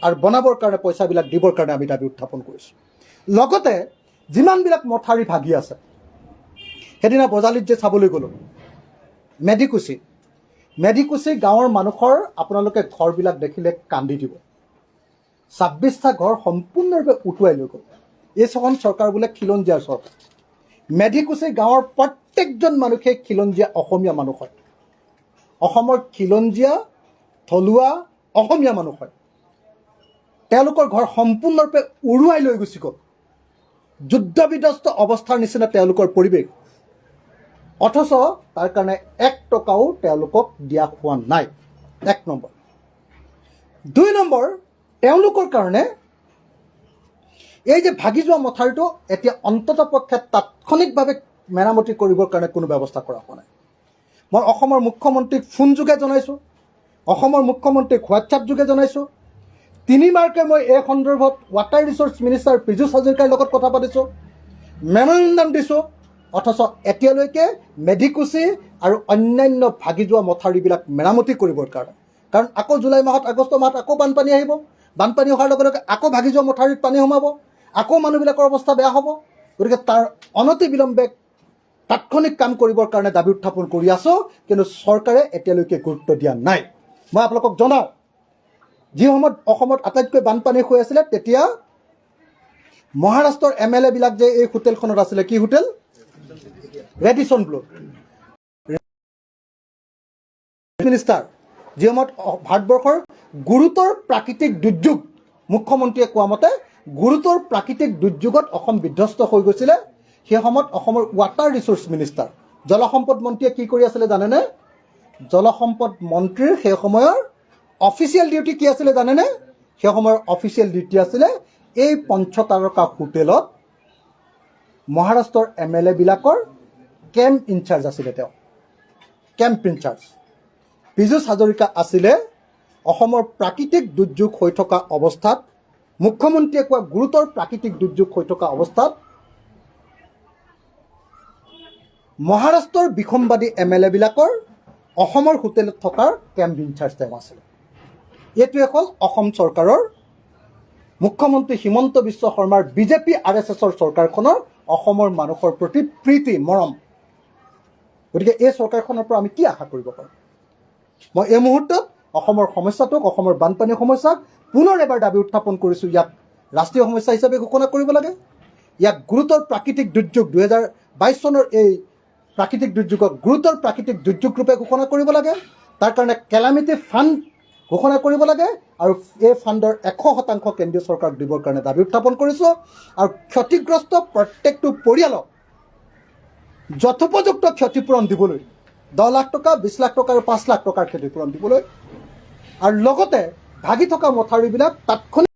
আৰু বনাবৰ কাৰণে পইচাবিলাক দিবৰ কাৰণে আমি দাবী উত্থাপন কৰিছোঁ। লগতে যিমানবিলাক মথাউৰি ভাগি আছে, সেইদিনা বজালিত যে চাবলৈ গ'লোঁ, মেডিকুচি গাঁৱৰ মানুহৰ আপোনালোকে ঘৰবিলাক দেখিলে কান্দি দিব। 26টা ঘৰ সম্পূৰ্ণৰূপে উটুৱাই লৈ গ'ল। এইখন চৰকাৰ বোলে খিলঞ্জীয়াৰ চৰকাৰ। মেডিকুচি গাঁৱৰ প্ৰত্যেকজন মানুহে খিলঞ্জীয়া অসমীয়া মানুহ হয়, অসমৰ খিলঞ্জীয়া থলুৱা অসমীয়া মানুহ হয়। তেওঁলোকৰ ঘৰ সম্পূৰ্ণৰূপে উৰুৱাই লৈ গুচি গ'ল। যুদ্ধ বিধ্বস্ত অৱস্থাৰ নিচিনা তেওঁলোকৰ পৰিৱেশ। অথচ তাৰ কাৰণে 1 টকাও তেওঁলোকক দিয়া হোৱা নাই। 1 নম্বৰ। 2 নম্বৰ, তেওঁলোকৰ কাৰণে এই যে ভাগি যোৱা মথাউৰিটো এতিয়া অন্তত পক্ষে তাৎক্ষণিকভাৱে মেৰামতি কৰিবৰ কাৰণে কোনো ব্যৱস্থা কৰা হোৱা নাই। মই অসমৰ মুখ্যমন্ত্ৰীক ফোনযোগে জনাইছোঁ, অসমৰ মুখ্যমন্ত্ৰীক হোৱাটছআপ যোগে জনাইছোঁ, 3 বাৰকৈ মই এই সন্দৰ্ভত ৱাটাৰ ৰিচোৰ্চ মিনিষ্টাৰ পীযুষ হাজৰিকাৰ লগত কথা পাতিছোঁ, মেমৰেণ্ডাম দিছোঁ, অথচ এতিয়ালৈকে মেধিকুচি আৰু অন্যান্য ভাগি যোৱা মথাউৰিবিলাক মেৰামতি কৰিবৰ কাৰণে, কাৰণ আকৌ জুলাই মাহত আগষ্ট মাহত আকৌ বানপানী আহিব, বানপানী অহাৰ লগে লগে আকৌ ভাগি যোৱা মথাউৰিত পানী সোমাব, আকৌ মানুহবিলাকৰ অৱস্থা বেয়া হ'ব। গতিকে তাৰ অনতিবিলম্বে তাৎক্ষণিক কাম কৰিবৰ কাৰণে দাবী উত্থাপন কৰি আছোঁ, কিন্তু চৰকাৰে এতিয়ালৈকে গুৰুত্ব দিয়া নাই। মই আপোনালোকক জনাওঁ, যি সময়ত অসমত আটাইতকৈ বানপানী হৈ আছিলে তেতিয়া মহাৰাষ্ট্ৰৰ MLA বিলাক যে এই হোটেলখনত আছিলে, কি হোটেল? ৰেডিছন ব্লু মিনিষ্টাৰ, যি সময়ত ভাৰতবৰ্ষৰ গুৰুতৰ প্ৰাকৃতিক দুৰ্যোগ, মুখ্যমন্ত্ৰীয়ে কোৱা মতে গুৰুতৰ প্ৰাকৃতিক দুৰ্যোগত অসম বিধ্বস্ত হৈ গৈছিলে, সেই সময়ত অসমৰ ৱাটাৰ ৰিচোৰ্চ মিনিষ্টাৰ, জলসম্পদ মন্ত্ৰীয়ে কি কৰি আছিলে জানেনে? জলসম্পদ মন্ত্ৰীৰ সেই সময়ৰ অফিচিয়েল ডিউটি কি আছিলে জানেনে? সেই সময়ৰ অফিচিয়েল ডিউটি আছিলে এই পঞ্চতাৰকা হোটেলত মহাৰাষ্ট্ৰৰ MLA বিলাকৰ কেম্প ইনচাৰ্জ আছিলে। তেওঁ কেম্প ইনচাৰ্জ। পীযুষ হাজৰিকা আছিলে অসমৰ প্ৰাকৃতিক দুৰ্যোগ হৈ থকা অৱস্থাত, মুখ্যমন্ত্ৰীয়ে কোৱা গুৰুতৰ প্ৰাকৃতিক দুৰ্যোগ হৈ থকা অৱস্থাত মহাৰাষ্ট্ৰৰ বিসম্বাদী MLA বিলাকৰ অসমৰ হোটেলত থকাৰ কেম্প ইনচাৰ্জ তেওঁ আছিলে। এইটোৱে হ'ল অসম চৰকাৰৰ, মুখ্যমন্ত্ৰী হিমন্ত বিশ্ব শৰ্মাৰ বিজেপি RSSৰ চৰকাৰখনৰ অসমৰ মানুহৰ প্ৰতি প্ৰীতি মৰম। গতিকে এই চৰকাৰখনৰ পৰা আমি কি আশা কৰিব পাৰোঁ? মই এই মুহূৰ্তত অসমৰ সমস্যাটোক, অসমৰ বানপানীৰ সমস্যাক পুনৰ এবাৰ দাবী উত্থাপন কৰিছোঁ। ইয়াক ৰাষ্ট্ৰীয় সমস্যা হিচাপে ঘোষণা কৰিব লাগে। ইয়াক গুৰুতৰ প্ৰাকৃতিক দুৰ্যোগ, 2022 চনৰ এই প্ৰাকৃতিক দুৰ্যোগক গুৰুতৰ প্ৰাকৃতিক দুৰ্যোগ ৰূপে ঘোষণা কৰিব লাগে। তাৰ কাৰণে কেলামিটি ফাণ্ড ঘোষণা কৰিব লাগে আৰু এই ফাণ্ডৰ 100% কেন্দ্ৰীয় চৰকাৰক দিবৰ কাৰণে দাবী উত্থাপন কৰিছোঁ। আৰু ক্ষতিগ্ৰস্ত প্ৰত্যেকটো পৰিয়ালক যথোপযুক্ত ক্ষতিপূৰণ দিবলৈ 10 লাখ টকা, 20 লাখ টকা আৰু 5 লাখ টকাৰ ক্ষতিপূৰণ দিবলৈ, আৰু লগতে ভাগি থকা মথাউৰিবিলাক তাৎক্ষণিক